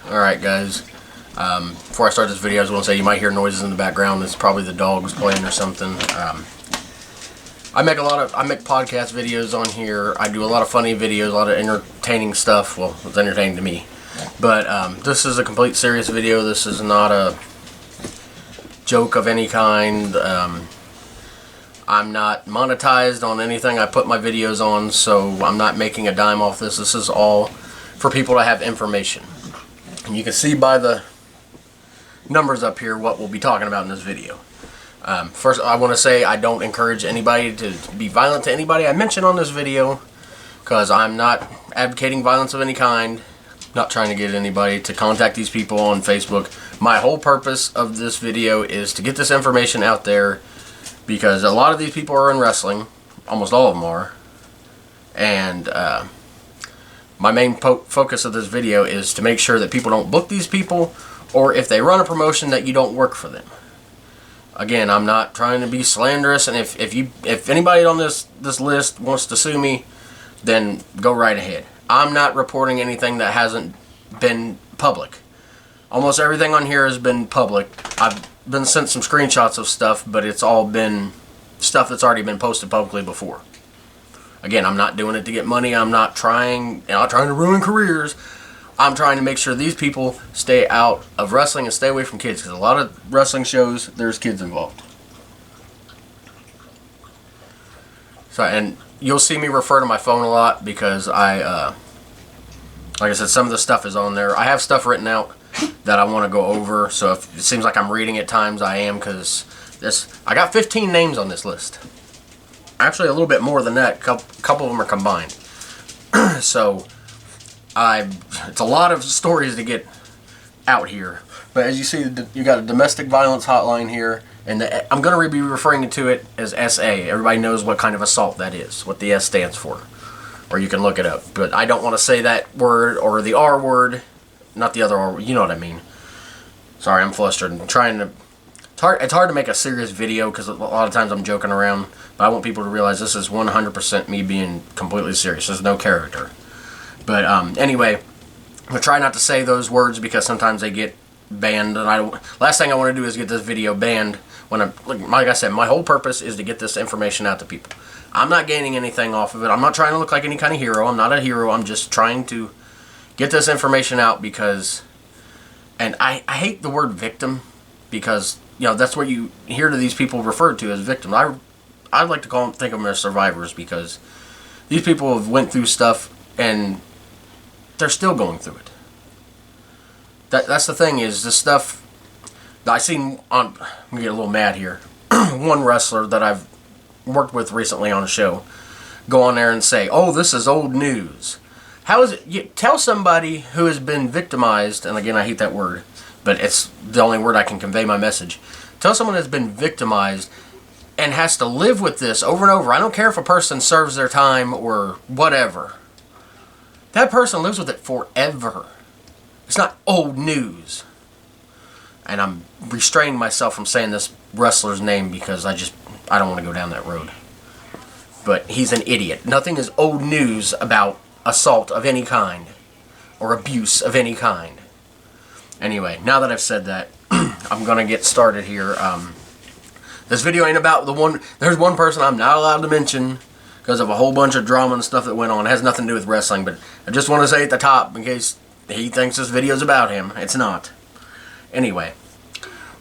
Alright guys, before I start this video I just want to say you might hear noises in the background. It's probably the dogs playing or something. I make podcast videos on here. I do a lot of funny videos, a lot of entertaining stuff. Well, it's entertaining to me. But this is a complete serious video. This is not a joke of any kind. I'm not monetized on anything I put my videos on, so I'm not making a dime off this. This is all for people to have information. And you can see by the numbers up here what we'll be talking about in this video. First, I want to say I don't encourage anybody to be violent to anybody I mention on this video, because I'm not advocating violence of any kind. Not trying to get anybody to contact these people on Facebook. My whole purpose of this video is to get this information out there, because a lot of these people are in wrestling. Almost all of them are. And my main focus of this video is to make sure that people don't book these people, or if they run a promotion, that you don't work for them. Again, I'm not trying to be slanderous, and if anybody on this list wants to sue me, then go right ahead. I'm not reporting anything that hasn't been public. Almost everything on here has been public. I've been sent some screenshots of stuff, but it's all been stuff that's already been posted publicly before. Again, I'm not doing it to get money. I'm not trying to ruin careers. I'm trying to make sure these people stay out of wrestling and stay away from kids, because a lot of wrestling shows, there's kids involved. So, and you'll see me refer to my phone a lot, because like I said, some of the stuff is on there. I have stuff written out that I want to go over, so if it seems like I'm reading at times, I am, because I got 15 names on this list. Actually, a little bit more than that. A couple of them are combined. So, it's a lot of stories to get out here. But as you see, you got a domestic violence hotline here, and I'm going to be referring to it as SA. Everybody knows what kind of assault that is, what the S stands for. Or you can look it up. But I don't want to say that word or the R word, not the other R word. You know what I mean. Sorry, I'm flustered. It's hard to make a serious video, because a lot of times I'm joking around. But I want people to realize this is 100% me being completely serious. There's no character. But anyway, I'm going to try not to say those words, because sometimes they get banned. And last thing I want to do is get this video banned. Like I said, my whole purpose is to get this information out to people. I'm not gaining anything off of it. I'm not trying to look like any kind of hero. I'm not a hero. I'm just trying to get this information out, because... And I hate the word victim, because, you know, that's what you hear to these people referred to as victims. I'd like to think of them as survivors, because these people have went through stuff and they're still going through it. That's the thing, is this stuff that I seen on... I'm going to get a little mad here. One wrestler that I've worked with recently on a show go on there and say, "Oh, this is old news." How is it? You tell somebody who has been victimized, and again, I hate that word, but it's the only word I can convey my message. Tell someone that's been victimized and has to live with this over and over. I don't care if a person serves their time or whatever. That person lives with it forever. It's not old news. And I'm restraining myself from saying this wrestler's name, because I don't want to go down that road. But he's an idiot. Nothing is old news about assault of any kind, or abuse of any kind. Anyway, now that I've said that, I'm gonna get started here. This video ain't about there's one person I'm not allowed to mention, because of a whole bunch of drama and stuff that went on. It has nothing to do with wrestling, but I just want to say at the top, in case he thinks this video's about him. It's not. Anyway,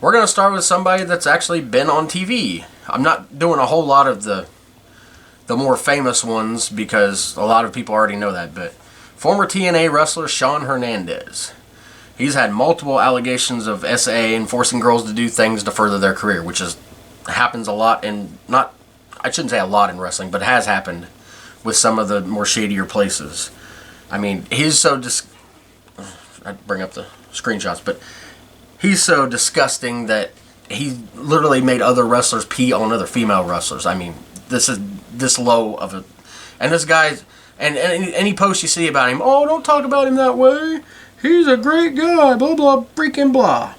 we're gonna start with somebody that's actually been on TV. I'm not doing a whole lot of the more famous ones, because a lot of people already know that, but former TNA wrestler Shawn Hernandez. He's had multiple allegations of SA and forcing girls to do things to further their career, which happens a lot I shouldn't say a lot in wrestling, but has happened with some of the more shadier places. I mean, he's so I'd bring up the screenshots, but he's so disgusting that he literally made other wrestlers pee on other female wrestlers. I mean, this is this low of a... And this guy's... And any post you see about him, "Oh, don't talk about him that way. He's a great guy, blah, blah, freaking blah."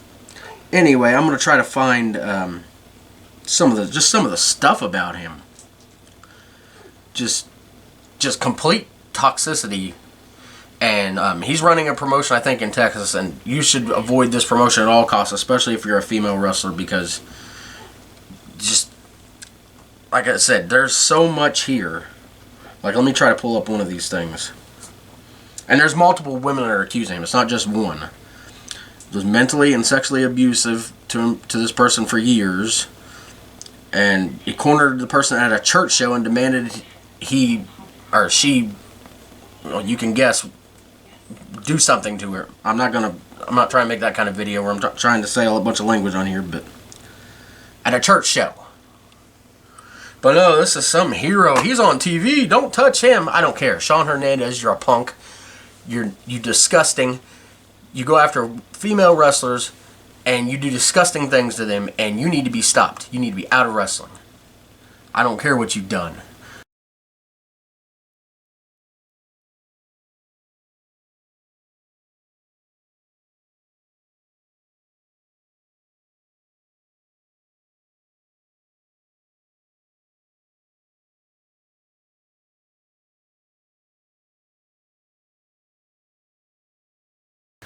Anyway, I'm going to try to find some of the stuff about him. Just complete toxicity and he's running a promotion, I think, in Texas, and you should avoid this promotion at all costs, especially if you're a female wrestler, because just like I said, there's so much here. Like, let me try to pull up one of these things. And there's multiple women that are accusing him. It's not just one. Was mentally and sexually abusive to this person for years, and he cornered the person at a church show and demanded he or she, well, you can guess, do something to her. I'm not trying to make that kind of video where I'm trying to say a bunch of language on here, but at a church show. But no, this is some hero. He's on TV. Don't touch him. I don't care. Sean Hernandez, you're a punk. You disgusting. You go after female wrestlers, and you do disgusting things to them, and you need to be stopped. You need to be out of wrestling. I don't care what you've done.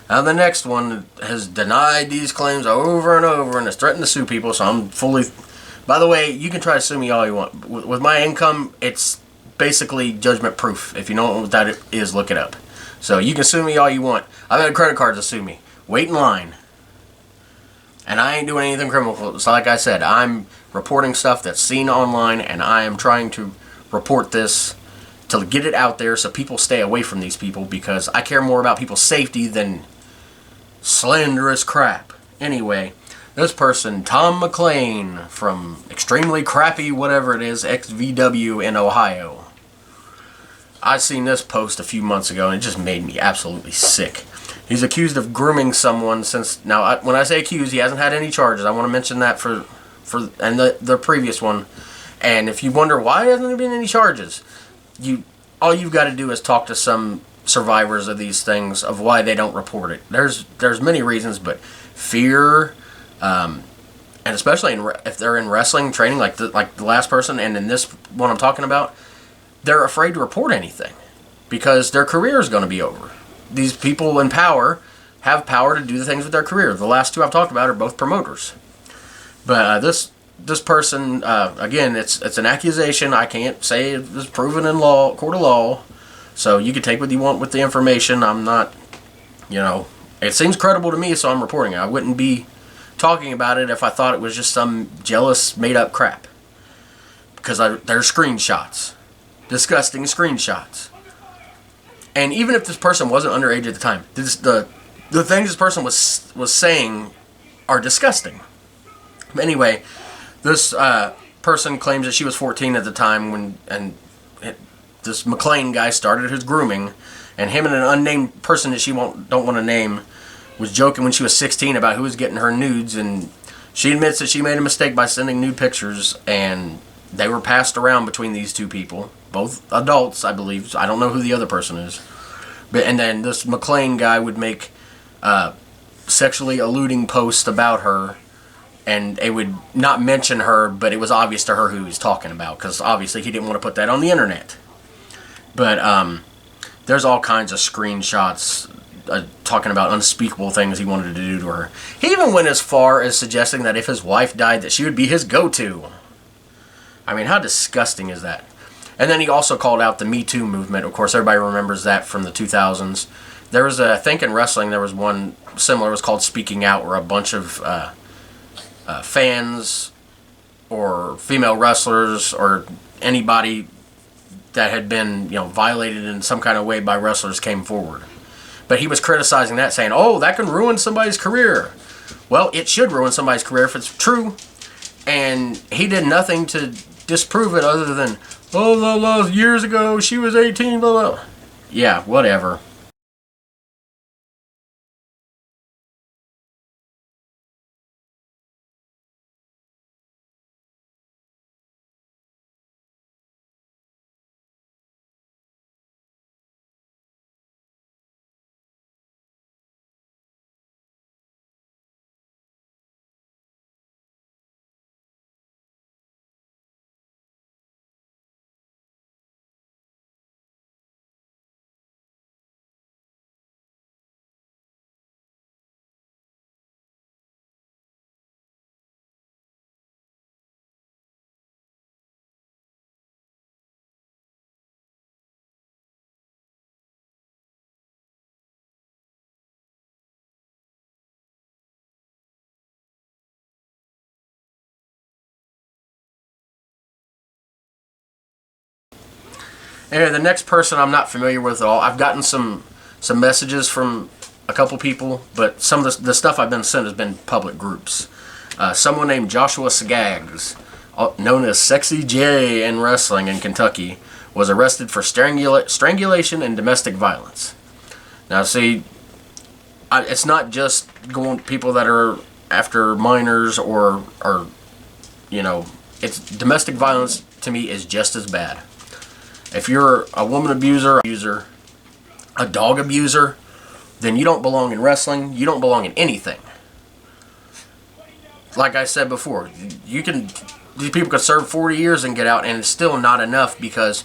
Now the next one has denied these claims over and over and has threatened to sue people, so I'm fully... By the way, you can try to sue me all you want. With my income, it's basically judgment proof. If you know what that is, look it up. So you can sue me all you want. I've had credit cards to sue me. Wait in line. And I ain't doing anything criminal. So like I said, I'm reporting stuff that's seen online, and I am trying to report this to get it out there so people stay away from these people, because I care more about people's safety than slanderous crap. Anyway, this person, Tom McLean from Extremely Crappy whatever it is, XVW in Ohio. I seen this post a few months ago, and it just made me absolutely sick. He's accused of grooming someone since... Now, when I say accused, he hasn't had any charges. I want to mention that for and the previous one. And if you wonder why hasn't there been any charges, all you've got to do is talk to some survivors of these things of why they don't report it. There's many reasons, but fear, and especially if they're in wrestling training, like the last person, and in this one I'm talking about, they're afraid to report anything because their career is going to be over. These people in power have power to do the things with their career. The last two I've talked about are both promoters. But this person, again, it's an accusation. I can't say it was proven in court of law. So you can take what you want with the information. I'm not, it seems credible to me, so I'm reporting it. I wouldn't be talking about it if I thought it was just some jealous, made-up crap. Because there's screenshots. Disgusting screenshots. And even if this person wasn't underage at the time, the things this person was saying are disgusting. But anyway, this person claims that she was 14 at the time this McLean guy started his grooming, and him and an unnamed person that she don't want to name was joking when she was 16 about who was getting her nudes, and she admits that she made a mistake by sending nude pictures, and they were passed around between these two people, both adults, I believe. I don't know who the other person is. And then this McLean guy would make sexually alluding posts about her, and it would not mention her, but it was obvious to her who he was talking about, because obviously he didn't want to put that on the internet. But there's all kinds of screenshots talking about unspeakable things he wanted to do to her. He even went as far as suggesting that if his wife died, that she would be his go-to. I mean, how disgusting is that? And then he also called out the Me Too movement. Of course, everybody remembers that from the 2000s. There was I think in wrestling, there was one similar. It was called Speaking Out, where a bunch of fans or female wrestlers or anybody that had been violated in some kind of way by wrestlers came forward. But he was criticizing that, saying, oh, that can ruin somebody's career. Well, it should ruin somebody's career if it's true. And he did nothing to disprove it other than, oh, years ago, she was 18, blah, blah. Yeah, whatever. Anyway, the next person I'm not familiar with at all. I've gotten some messages from a couple people, but some of the stuff I've been sent has been public groups. Someone named Joshua Skaggs, known as Sexy J in wrestling in Kentucky, was arrested for strangulation and domestic violence. Now, see, it's not just going people that are after minors or it's domestic violence. To me, is just as bad. If you're a woman abuser, a dog abuser, then you don't belong in wrestling. You don't belong in anything. Like I said before, these people could serve 40 years and get out, and it's still not enough, because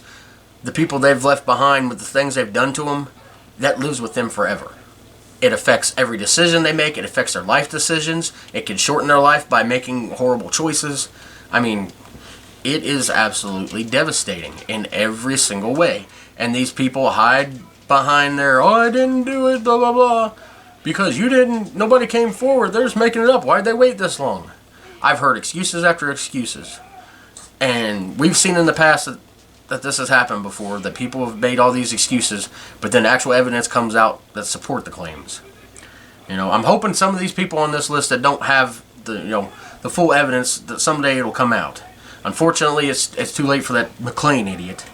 the people they've left behind with the things they've done to them, that lives with them forever. It affects every decision they make. It affects their life decisions. It can shorten their life by making horrible choices. I mean, it is absolutely devastating in every single way. And these people hide behind their, oh, I didn't do it, blah, blah, blah. Because nobody came forward. They're just making it up. Why'd they wait this long? I've heard excuses after excuses. And we've seen in the past that this has happened before, that people have made all these excuses, but then actual evidence comes out that support the claims. I'm hoping some of these people on this list that don't have the full evidence, that someday it'll come out. Unfortunately, it's too late for that McLean idiot.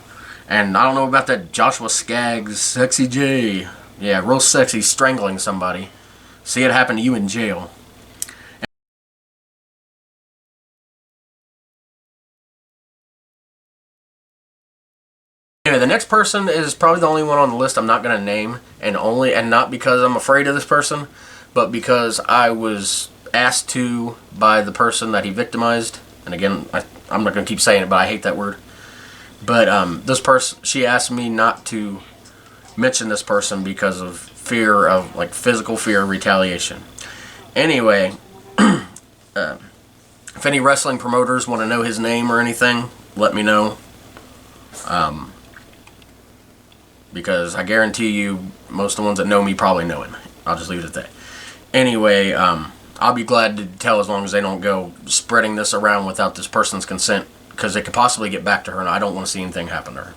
And I don't know about that Joshua Skaggs, Sexy J. Yeah, real sexy, strangling somebody. See it happen to you in jail. Anyway, the next person is probably the only one on the list I'm not going to name, and not because I'm afraid of this person, but because I was asked to by the person that he victimized. And again, I'm not going to keep saying it, but I hate that word. But this person, she asked me not to mention this person because of fear of, like, physical fear of retaliation. Anyway, if any wrestling promoters want to know his name or anything, let me know. Because I guarantee you, most of the ones that know me probably know him. I'll just leave it at that. Anyway, I'll be glad to tell, as long as they don't go spreading this around without this person's consent, because it could possibly get back to her, and I don't want to see anything happen to her.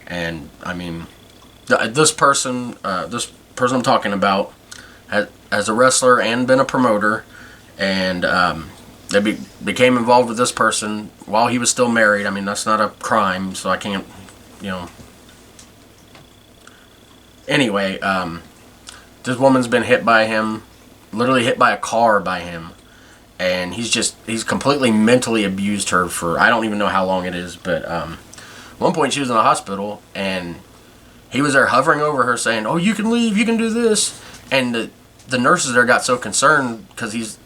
And, I mean, this person I'm talking about, as a wrestler and been a promoter, and they became involved with this person while he was still married. I mean, that's not a crime, so I can't, Anyway, this woman's been hit by him, literally hit by a car by him, and he's completely mentally abused her for, I don't even know how long it is, but at one point she was in the hospital, and he was there hovering over her saying, oh, you can leave, you can do this, and the nurses there got so concerned because he's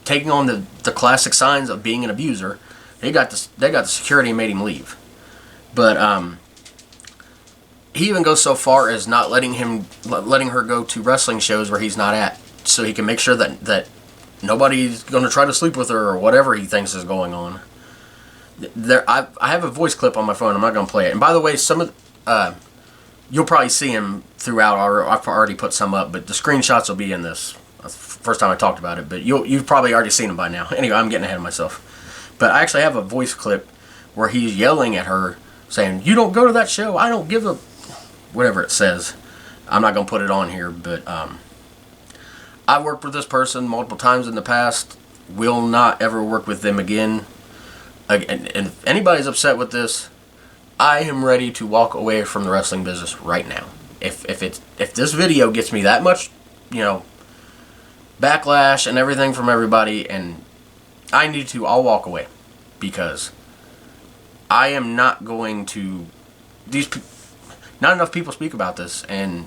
taking on the classic signs of being an abuser. They got the security and made him leave. But he even goes so far as not letting her go to wrestling shows where he's not at, so he can make sure that nobody's going to try to sleep with her or whatever he thinks is going on. I have a voice clip on my phone. I'm not going to play it. And by the way, you'll probably see him throughout. I've already put some up, but the screenshots will be in this. That's the first time I talked about it, but you've probably already seen him by now. Anyway, I'm getting ahead of myself. But I actually have a voice clip where he's yelling at her, saying, you don't go to that show. I don't give a... whatever it says. I'm not going to put it on here, but I've worked with this person multiple times in the past. Will not ever work with them again. And if anybody's upset with this, I am ready to walk away from the wrestling business right now. If this video gets me that much, backlash and everything from everybody, and I need to, I'll walk away, because I am not going to. Not enough people speak about this, and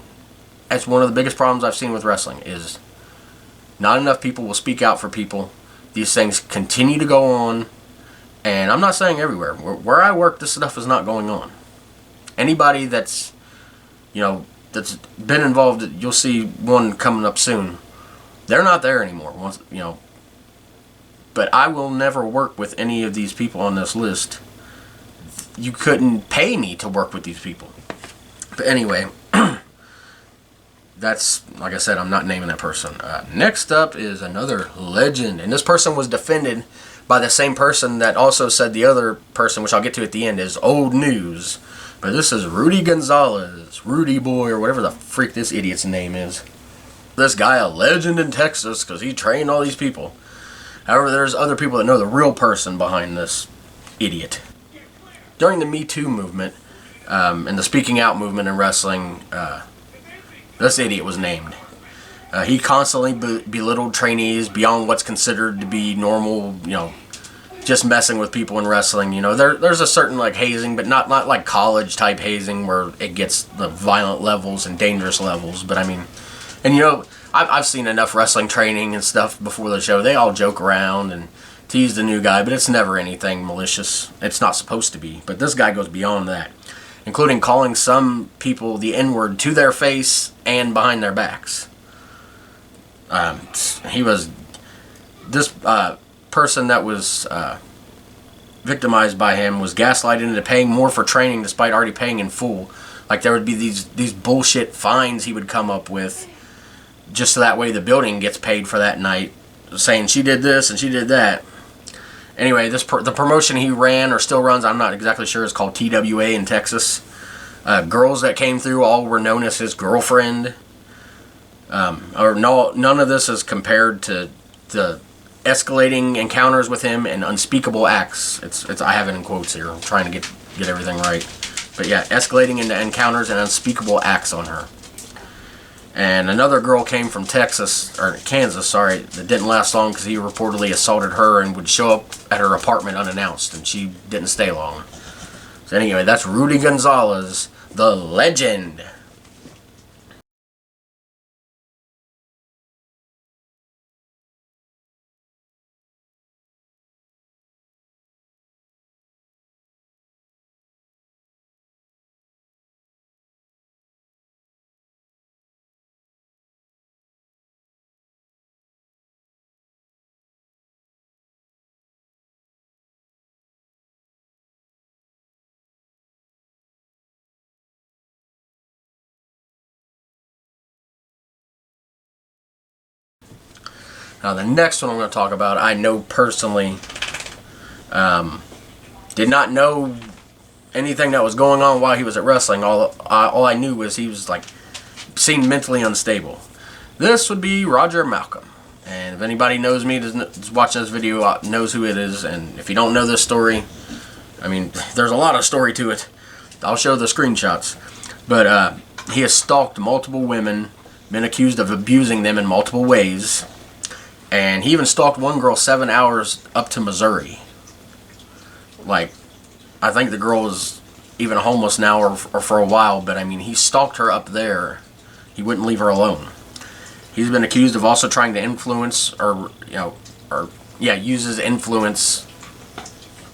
that's one of the biggest problems I've seen with wrestling, is not enough people will speak out for people. These things continue to go on, and I'm not saying everywhere. Where I work, this stuff is not going on. Anybody that's been involved, you'll see one coming up soon. They're not there anymore. But I will never work with any of these people on this list. You couldn't pay me to work with these people. But anyway, that's, like I said, I'm not naming that person. Next up is another legend, and this person was defended by the same person that also said the other person, which I'll get to at the end, is old news. But this is Rudy Gonzalez, Rudy Boy, or whatever the freak this idiot's name is. This guy a legend in Texas because he trained all these people. However, there's other people that know the real person behind this idiot. During the Me Too movement and the speaking out movement in wrestling, this idiot was named. He constantly belittled trainees beyond what's considered to be normal, just messing with people in wrestling. There's a certain like hazing, but not like college type hazing where it gets the violent levels and dangerous levels. But I mean, and I've seen enough wrestling training and stuff before the show. They all joke around and tease the new guy, but it's never anything malicious. It's not supposed to be. But this guy goes beyond that, including calling some people the N-word to their face and behind their backs. This person that was victimized by him was gaslighted into paying more for training despite already paying in full. Like there would be these bullshit fines he would come up with just so that way the building gets paid for that night, saying she did this and she did that. Anyway, the promotion he ran or still runs, I'm not exactly sure, is called TWA in Texas. Girls that came through all were known as his girlfriend. None of this is compared to the escalating encounters with him and unspeakable acts. It's I have it in quotes here. I'm trying to get everything right. But yeah, escalating into encounters and unspeakable acts on her. And another girl came from Kansas, that didn't last long because he reportedly assaulted her and would show up at her apartment unannounced, and she didn't stay long. So anyway, that's Rudy Gonzalez, the legend. Now the next one I'm going to talk about, I know personally, did not know anything that was going on while he was at wrestling. All I knew was he was like seemed mentally unstable. This would be Roger Malcolm. And if anybody knows me, is watching this video, knows who it is. And if you don't know this story, I mean, there's a lot of story to it. I'll show the screenshots. But he has stalked multiple women, been accused of abusing them in multiple ways. And he even stalked one girl 7 hours up to Missouri. Like, I think the girl was even homeless now or for a while, but I mean, he stalked her up there. He wouldn't leave her alone. He's been accused of also trying to influence use his influence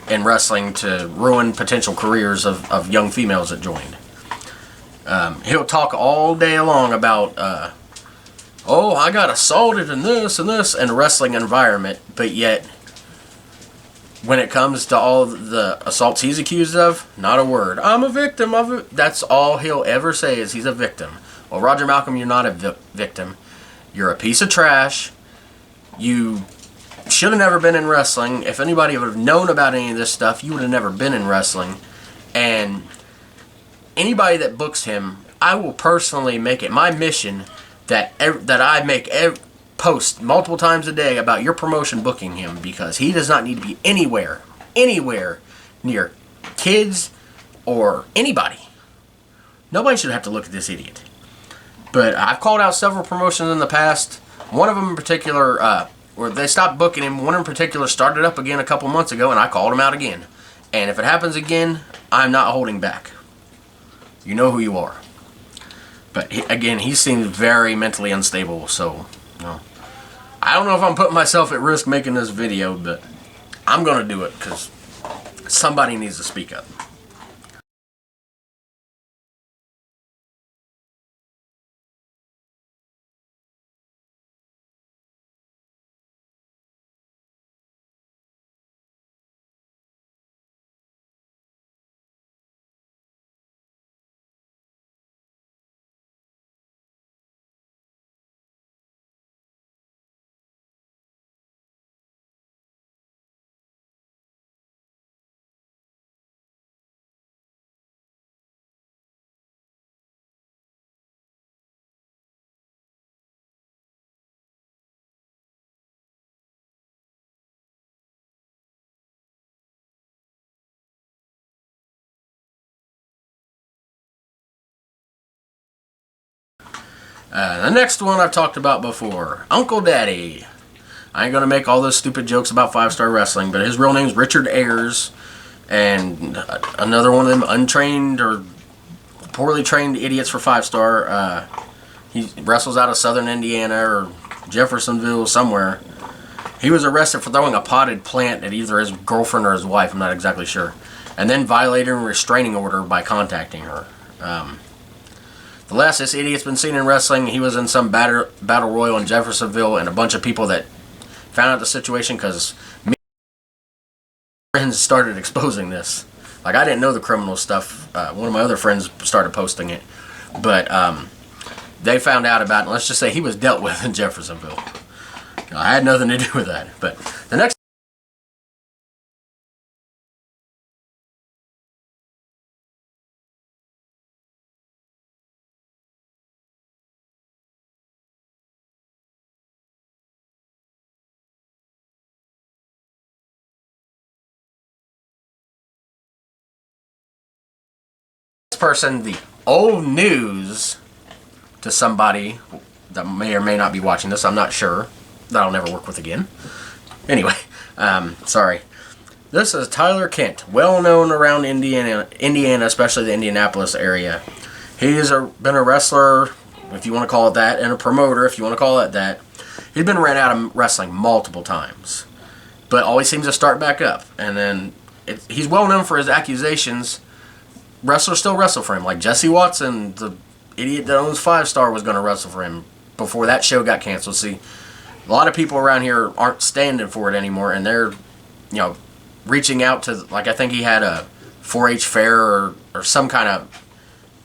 in wrestling to ruin potential careers of young females that joined. He'll talk all day long about, I got assaulted in this in a wrestling environment, but yet when it comes to all the assaults he's accused of, not a word. I'm a victim of it. That's all he'll ever say is he's a victim. Well, Roger Malcolm, you're not a victim. You're a piece of trash. You should have never been in wrestling. If anybody would have known about any of this stuff, you would have never been in wrestling. And anybody that books him, I will personally make it my mission that I make post multiple times a day about your promotion booking him, because he does not need to be anywhere near kids or anybody. Nobody should have to look at this idiot. But I've called out several promotions in the past. One of them in particular, where they stopped booking him. One in particular started up again a couple months ago, and I called him out again. And if it happens again, I'm not holding back. You know who you are. But he seems very mentally unstable, so I don't know if I'm putting myself at risk making this video, but I'm going to do it because somebody needs to speak up. The next one I've talked about before, Uncle Daddy. I ain't gonna make all those stupid jokes about 5-star wrestling, but his real name's Richard Ayers, and another one of them untrained or poorly trained idiots for 5-star. He wrestles out of Southern Indiana or Jeffersonville somewhere. He was arrested for throwing a potted plant at either his girlfriend or his wife, I'm not exactly sure, and then violating a restraining order by contacting her. The last this idiot's been seen in wrestling, he was in some battle royal in Jeffersonville, and a bunch of people that found out the situation because me and my friends started exposing this. Like, I didn't know the criminal stuff. One of my other friends started posting it, but they found out about it. Let's just say he was dealt with in Jeffersonville. I had nothing to do with that. But the next person, the old news to somebody that may or may not be watching this, I'm not sure, that I'll never work with again. Anyway, sorry. This is Tyler Kent, well known around Indiana, especially the Indianapolis area. He's been a wrestler, if you want to call it that, and a promoter, if you want to call it that. He's been ran out of wrestling multiple times, but always seems to start back up. And then he's well known for his accusations. Wrestlers still wrestle for him, like Jesse Watson, the idiot that owns 5-star, was going to wrestle for him before that show got canceled. See, a lot of people around here aren't standing for it anymore, and they're, reaching out to, like, I think he had a 4-H fair or some kind of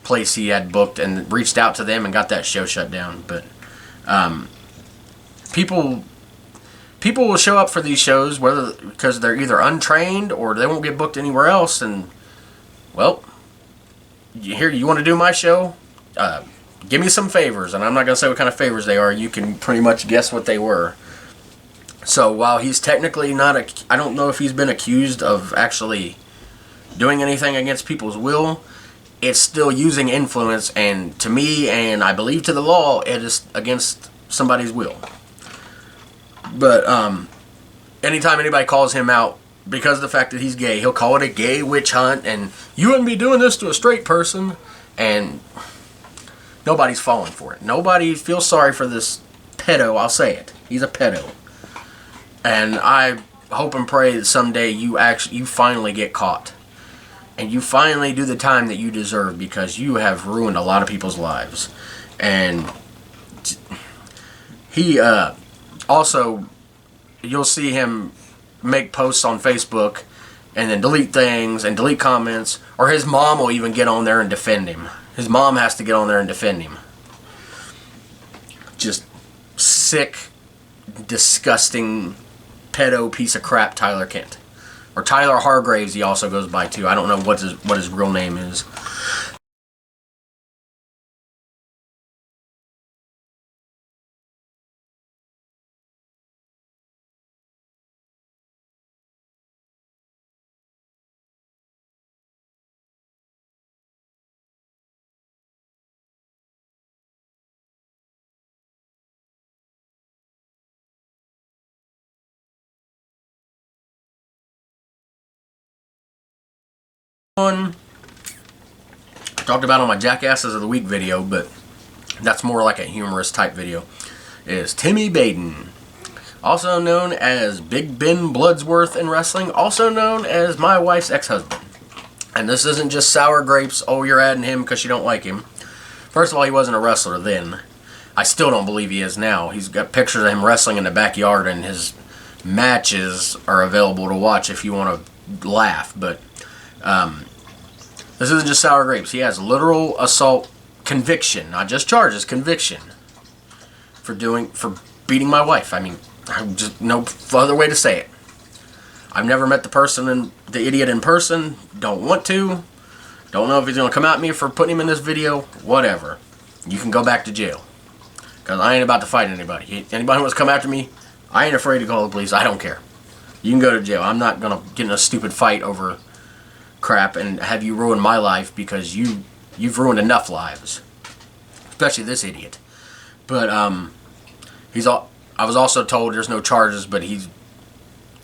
place he had booked and reached out to them and got that show shut down. But people will show up for these shows whether because they're either untrained or they won't get booked anywhere else. And, well, you want to do my show? Give me some favors, and I'm not going to say what kind of favors they are. You can pretty much guess what they were. So while he's technically not, I don't know if he's been accused of actually doing anything against people's will, it's still using influence, and to me, and I believe to the law, it is against somebody's will. But anytime anybody calls him out because of the fact that he's gay, he'll call it a gay witch hunt, and you wouldn't be doing this to a straight person, and nobody's falling for it. Nobody feels sorry for this pedo, I'll say it. He's a pedo. And I hope and pray that someday you finally get caught. And you finally do the time that you deserve, because you have ruined a lot of people's lives. And he also, you'll see him make posts on Facebook and then delete things and delete comments, or his mom will even get on there and defend him. His mom has to get on there and defend him. Just sick, disgusting, pedo piece of crap, Tyler Kent. Or Tyler Hargraves he also goes by too. I don't know what his real name is. One I talked about on my Jackasses of the Week video, but that's more like a humorous type video, is Timmy Baden, also known as Big Ben Bloodsworth in wrestling, also known as my wife's ex-husband. And this isn't just sour grapes, oh, you're adding him because you don't like him. First of all, he wasn't a wrestler then. I still don't believe he is now. He's got pictures of him wrestling in the backyard, and his matches are available to watch if you want to laugh. But this isn't just sour grapes. He has literal assault conviction, not just charges, conviction for beating my wife. I mean, just no other way to say it. I've never met the idiot in person. Don't want to. Don't know if he's going to come at me for putting him in this video. Whatever. You can go back to jail. Because I ain't about to fight anybody. Anybody who wants to come after me, I ain't afraid to call the police. I don't care. You can go to jail. I'm not going to get in a stupid fight over crap and have you ruin my life, because you've ruined enough lives. Especially this idiot. But he's all. I was also told there's no charges, but he's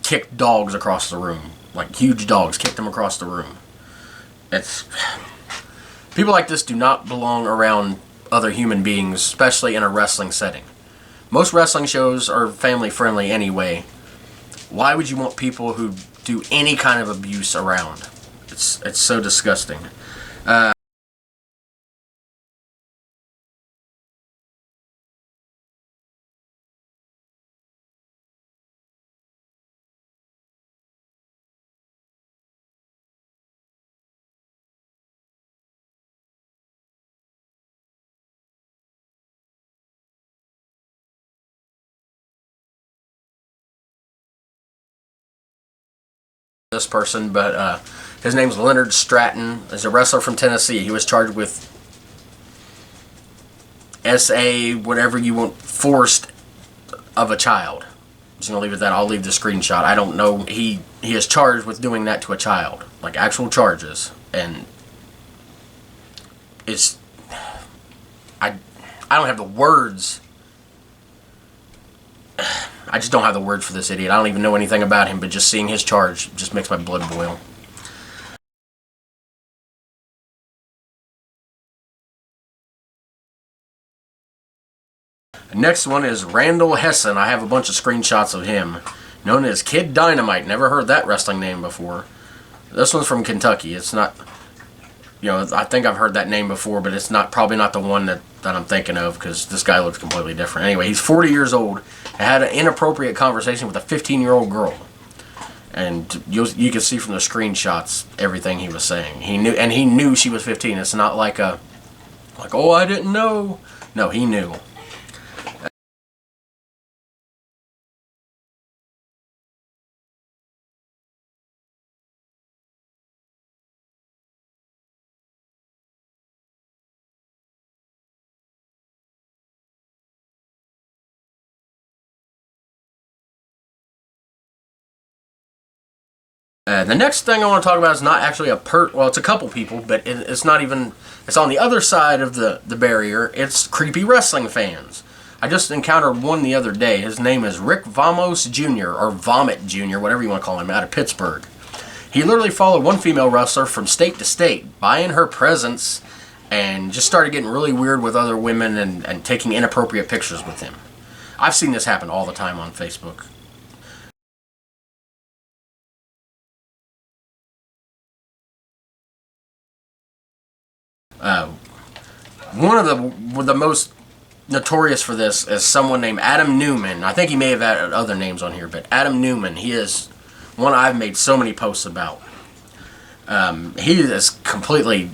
kicked dogs across the room, like huge dogs, kicked them across the room. It's people like this do not belong around other human beings, especially in a wrestling setting. Most wrestling shows are family friendly anyway. Why would you want people who do any kind of abuse around? It's so disgusting. This person, but his name's Leonard Stratton. He's a wrestler from Tennessee. He was charged with SA, whatever you want, forced of a child. I'm just gonna leave it at that. I'll leave the screenshot. I don't know. He is charged with doing that to a child, like actual charges, and it's I don't have the words. I just don't have the words for this idiot. I don't even know anything about him, but just seeing his charge just makes my blood boil. Next one is Randall Hessen. I have a bunch of screenshots of him. Known as Kid Dynamite. Never heard that wrestling name before. This one's from Kentucky. It's not, I think I've heard that name before, but it's probably not the one that I'm thinking of, because this guy looks completely different. Anyway, he's 40 years old. Had an inappropriate conversation with a 15-year-old girl. And you can see from the screenshots everything he was saying. He knew she was 15. It's not like oh, I didn't know. No, he knew. The next thing I want to talk about is not actually well, it's a couple people, but it's not even, it's on the other side of the barrier. It's creepy wrestling fans. I just encountered one the other day. His name is Rick Vamos Jr., or Vomit Jr., whatever you want to call him, out of Pittsburgh. He literally followed one female wrestler from state to state, buying her presents, and just started getting really weird with other women and taking inappropriate pictures with him. I've seen this happen all the time on Facebook. One of the most notorious for this is someone named Adam Newman. I think he may have had other names on here, but Adam Newman, he is one I've made so many posts about. He is completely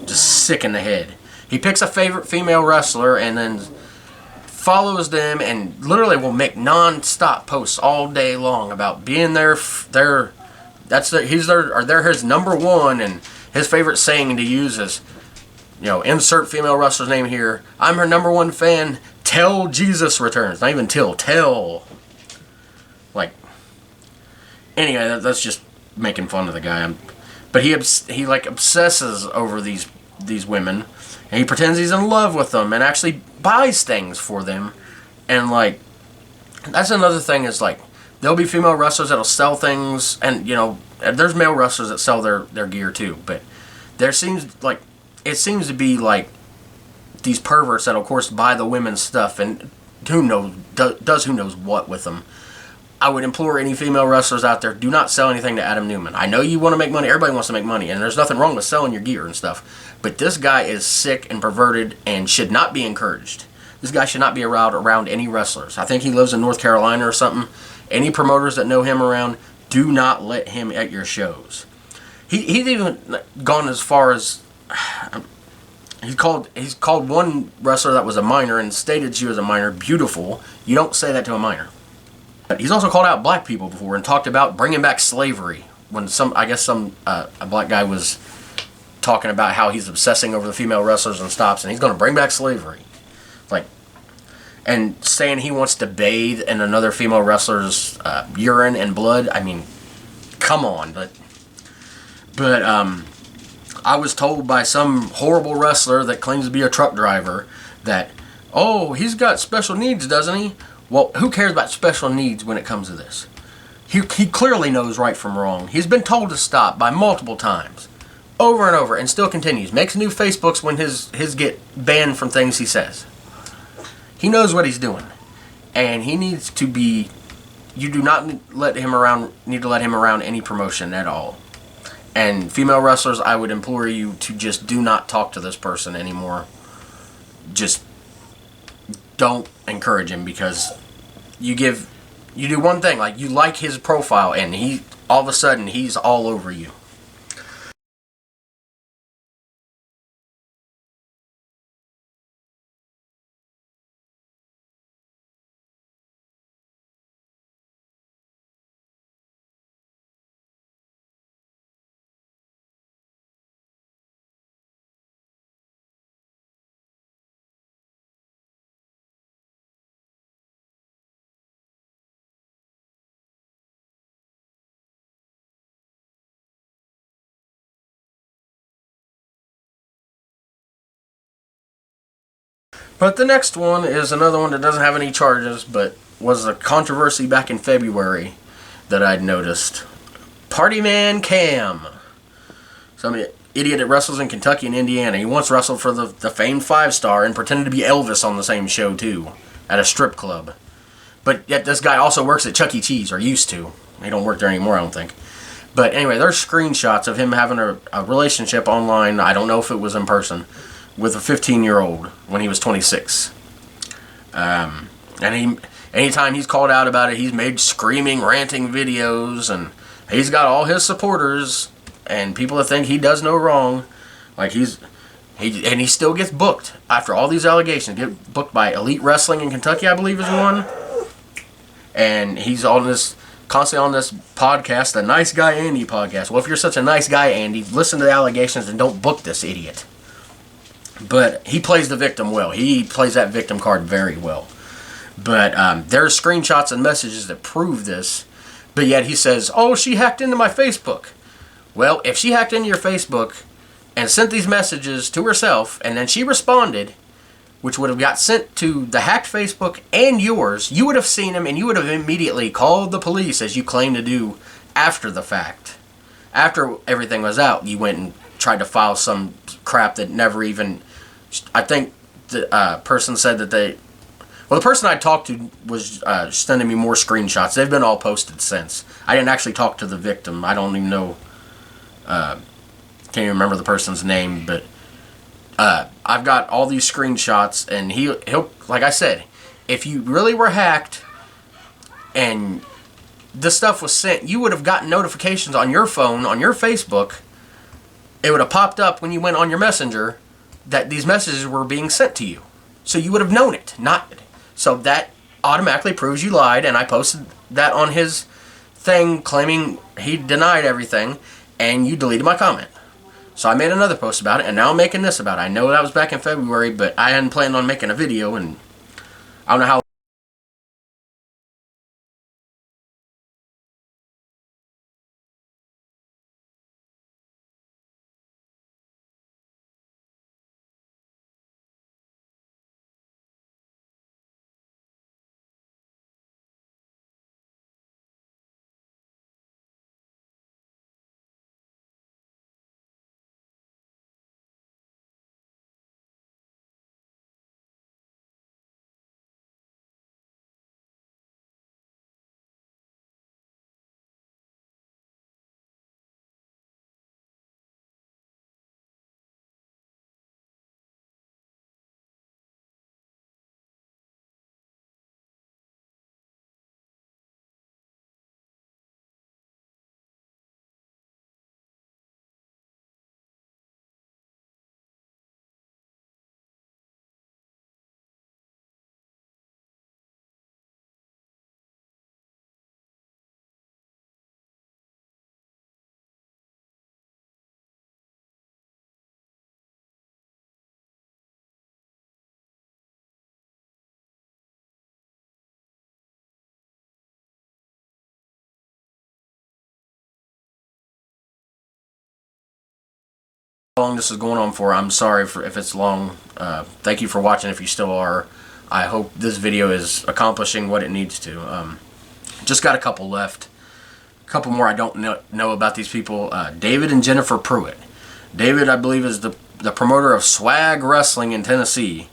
just sick in the head. He picks a favorite female wrestler and then follows them and literally will make non-stop posts all day long about being they're his number one, and his favorite saying to use is, insert female wrestler's name here. I'm her number one fan. Till Jesus returns. Not even tell. Like, anyway, that's just making fun of the guy. But he obsesses over these women, and he pretends he's in love with them, and actually buys things for them. And that's another thing is there'll be female wrestlers that'll sell things, and there's male wrestlers that sell their gear too. But it seems to be these perverts that, of course, buy the women's stuff, and who knows what with them. I would implore any female wrestlers out there, do not sell anything to Adam Newman. I know you want to make money. Everybody wants to make money, and there's nothing wrong with selling your gear and stuff. But this guy is sick and perverted and should not be encouraged. This guy should not be around any wrestlers. I think he lives in North Carolina or something. Any promoters that know him around, do not let him at your shows. He's even gone as far as... He's called one wrestler that was a minor and stated she was a minor beautiful. You don't say that to a minor. But he's also called out black people before and talked about bringing back slavery. When a black guy was talking about how he's obsessing over the female wrestlers and stops, and he's going to bring back slavery, and saying he wants to bathe in another female wrestler's urine and blood. I mean, come on, but I was told by some horrible wrestler that claims to be a truck driver that Oh, he's got special needs, doesn't he? Well, who cares about special needs when it comes to this? He clearly knows right from wrong. He's been told to stop by multiple times, over and over, and still continues. Makes new Facebooks when his get banned from things he says. He knows what he's doing, and he needs to be. You do not let him around. Need to let him around any promotion at all. And female wrestlers, I would implore you to just do not talk to this person anymore. Just don't encourage him, because you do one thing, like you like his profile, and he all of a sudden he's all over you. But the next one is another one that doesn't have any charges, but was a controversy back in February that I'd noticed. Party Man Cam. Some idiot that wrestles in Kentucky and Indiana. He once wrestled for the famed Five Star and pretended to be Elvis on the same show, too, at a strip club. But yet this guy also works at Chuck E. Cheese, or used to. He don't work there anymore, I don't think. But anyway, there's screenshots of him having a relationship online. I don't know if it was in person, with a 15-year-old when he was 26. And anytime he's called out about it, he's made screaming, ranting videos, and he's got all his supporters and people that think he does no wrong. Like he still gets booked after all these allegations. Get booked by Elite Wrestling in Kentucky, I believe, is one. And he's constantly on this podcast, the Nice Guy Andy podcast. Well, if you're such a nice guy, Andy, listen to the allegations and don't book this idiot. But he plays the victim well. He plays that victim card very well. But there's screenshots and messages that prove this. But yet he says, oh, she hacked into my Facebook. Well, if she hacked into your Facebook and sent these messages to herself, and then she responded, which would have got sent to the hacked Facebook and yours, you would have seen them, and you would have immediately called the police, as you claim to do after the fact. After everything was out, you went and tried to file some crap that never even... I think the person said that they... Well, the person I talked to was sending me more screenshots. They've been all posted since. I didn't actually talk to the victim. I don't even know... can't even remember the person's name, but... I've got all these screenshots, and he'll... Like I said, if you really were hacked, and this stuff was sent, you would have gotten notifications on your phone, on your Facebook. It would have popped up when you went on your messenger that these messages were being sent to you. So you would have known it. So that automatically proves you lied, and I posted that on his thing claiming he denied everything, and you deleted my comment. So I made another post about it, and now I'm making this about it. I know that was back in February, but I hadn't planned on making a video, and I don't know how long this is going on for. I'm sorry if it's long. Thank you for watching if you still are. I hope this video is accomplishing what it needs to. Just got a couple left. A couple more I don't know about these people. David and Jennifer Pruitt. David, I believe, is the promoter of Swag Wrestling in Tennessee.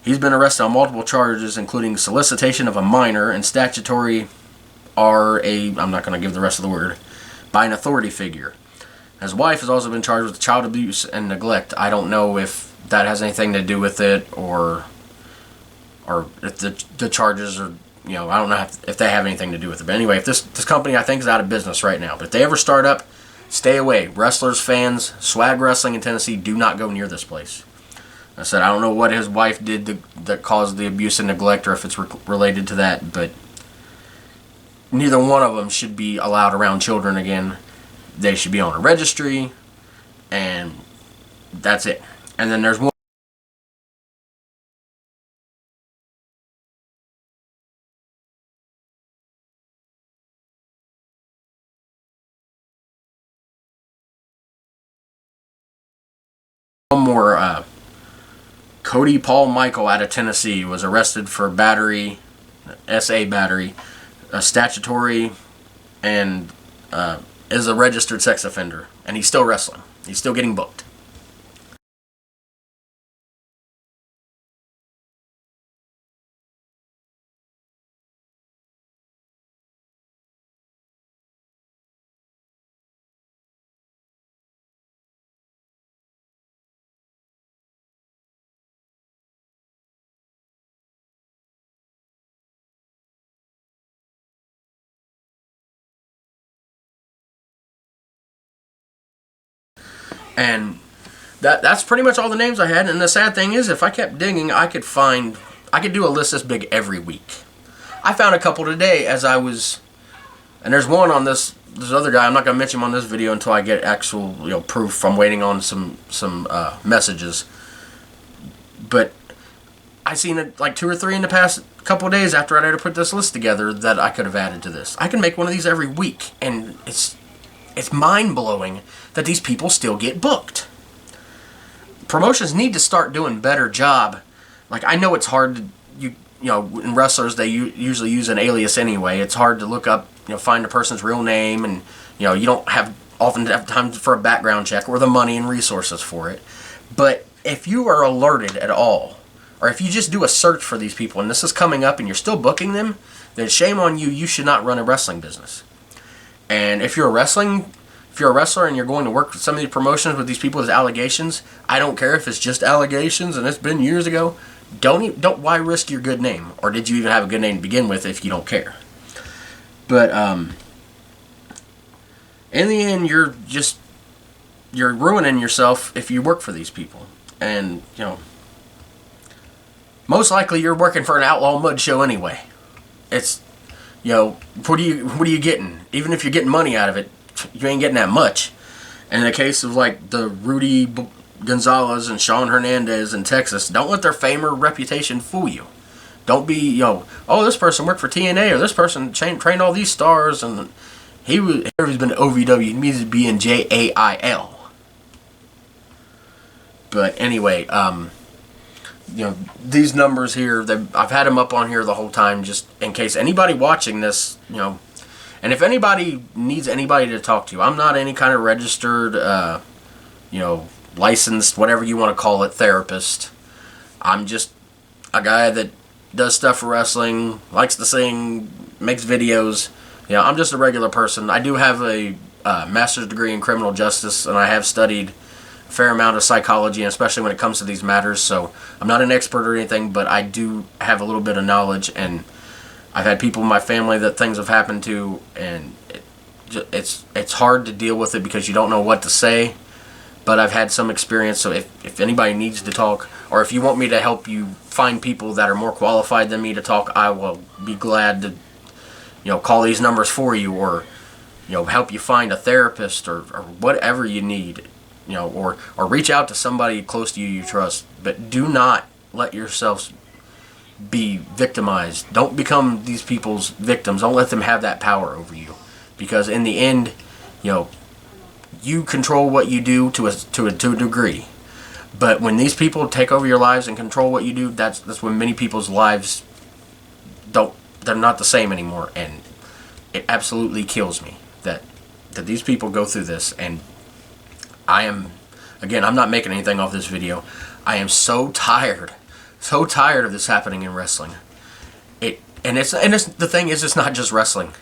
He's been arrested on multiple charges, including solicitation of a minor and statutory I'm not going to give the rest of the word, by an authority figure. His wife has also been charged with child abuse and neglect. I don't know if that has anything to do with it, or if the charges are, I don't know if they have anything to do with it. But anyway, if this company, I think, is out of business right now. But if they ever start up, stay away. Wrestlers, fans, Swag Wrestling in Tennessee, do not go near this place. I said, I don't know what his wife did that caused the abuse and neglect, or if it's related to that, but neither one of them should be allowed around children again. They should be on a registry, and that's it. And then there's one more. Cody Paul Michael out of Tennessee was arrested for battery, SA battery, statutory, and is a registered sex offender. And he's still wrestling. He's still getting booked. And that's pretty much all the names I had. And the sad thing is, if I kept digging, I could do a list this big every week. I found a couple today as I was, and there's one on this other guy. I'm not gonna mention him on this video until I get actual proof. I'm waiting on some messages. But I seen it like 2 or 3 in the past couple of days after I had to put this list together that I could have added to this. I can make one of these every week, and it's mind-blowing that these people still get booked. Promotions need to start doing a better job. Like, I know it's hard to, in wrestlers, they usually use an alias anyway. It's hard to look up, find a person's real name, and, you don't often have time for a background check or the money and resources for it. But if you are alerted at all, or if you just do a search for these people and this is coming up and you're still booking them, then shame on you. You should not run a wrestling business. And if you're a wrestler and you're going to work with some of these promotions with these people with allegations, I don't care if it's just allegations and it's been years ago. Why risk your good name? Or did you even have a good name to begin with if you don't care? But in the end, you're ruining yourself if you work for these people. And most likely you're working for an outlaw mud show anyway. It's what are you getting? Even if you're getting money out of it, you ain't getting that much. And in the case of like the Rudy Gonzalez and Sean Hernandez in Texas, don't let their fame or reputation fool you. Don't be, this person worked for TNA, or this person trained all these stars, and he's been to OVW. He needs to be in JAIL. But anyway, these numbers here, I've had them up on here the whole time, just in case anybody watching this, and if anybody needs anybody to talk to, I'm not any kind of registered, licensed, whatever you want to call it, therapist. I'm just a guy that does stuff for wrestling, likes to sing, makes videos. I'm just a regular person. I do have a master's degree in criminal justice, and I have studied a fair amount of psychology, and especially when it comes to these matters. So I'm not an expert or anything, but I do have a little bit of knowledge, and I've had people in my family that things have happened to, and it's hard to deal with it because you don't know what to say. But I've had some experience, so if anybody needs to talk, or if you want me to help you find people that are more qualified than me to talk, I will be glad to, call these numbers for you, or, help you find a therapist, or whatever you need, or reach out to somebody close to you trust. But do not let yourselves be victimized. Don't become these people's victims. Don't let them have that power over you, because in the end, you control what you do to a degree, But when these people take over your lives and control what you do, that's when many people's lives they're not the same anymore. And it absolutely kills me that these people go through this. And I am, again, I'm not making anything off this video. I am so tired of this happening in wrestling. It's the thing is, it's not just wrestling.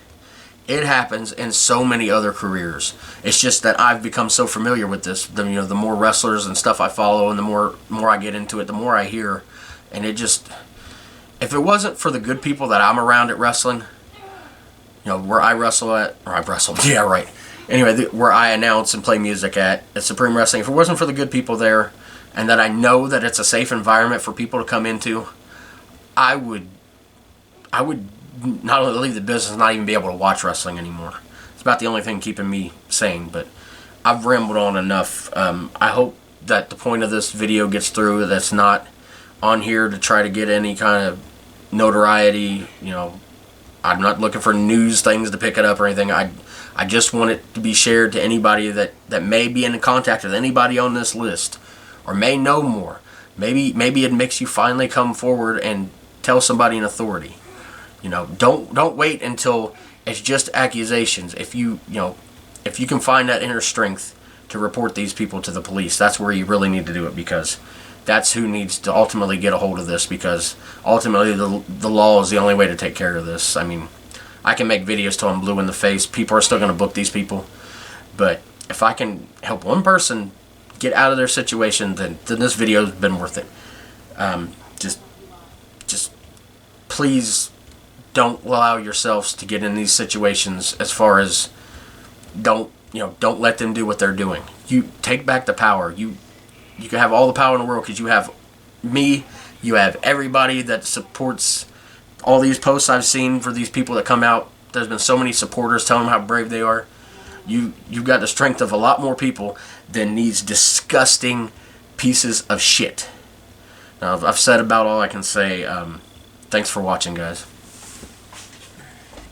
It happens in so many other careers. It's just that I've become so familiar with this. The more wrestlers and stuff I follow, and the more I get into it, the more I hear. And it just, if it wasn't for the good people that I'm around at wrestling, where I wrestle at, or I wrestle, yeah, right. Anyway, where I announce and play music at Supreme Wrestling, if it wasn't for the good people there, and that I know that it's a safe environment for people to come into, I would not only leave the business, not even be able to watch wrestling anymore. It's about the only thing keeping me sane, but I've rambled on enough. I hope that the point of this video gets through. That's not on here to try to get any kind of notoriety. I'm not looking for news things to pick it up or anything. I just want it to be shared to anybody that may be in contact with anybody on this list, or may know more. Maybe it makes you finally come forward and tell somebody in authority. Don't wait until it's just accusations. If you can find that inner strength to report these people to the police, that's where you really need to do it, because that's who needs to ultimately get a hold of this, because ultimately the law is the only way to take care of this. I mean, I can make videos till I'm blue in the face. People are still going to book these people. But if I can help one person get out of their situation, then this video has been worth it. Just please don't allow yourselves to get in these situations, as far as don't let them do what they're doing. You take back the power. You can have all the power in the world, because you have me, you have everybody that supports all these posts I've seen for these people that come out. There's been so many supporters telling them how brave they are. You've got the strength of a lot more people than these disgusting pieces of shit. Now, I've said about all I can say. Thanks for watching, guys.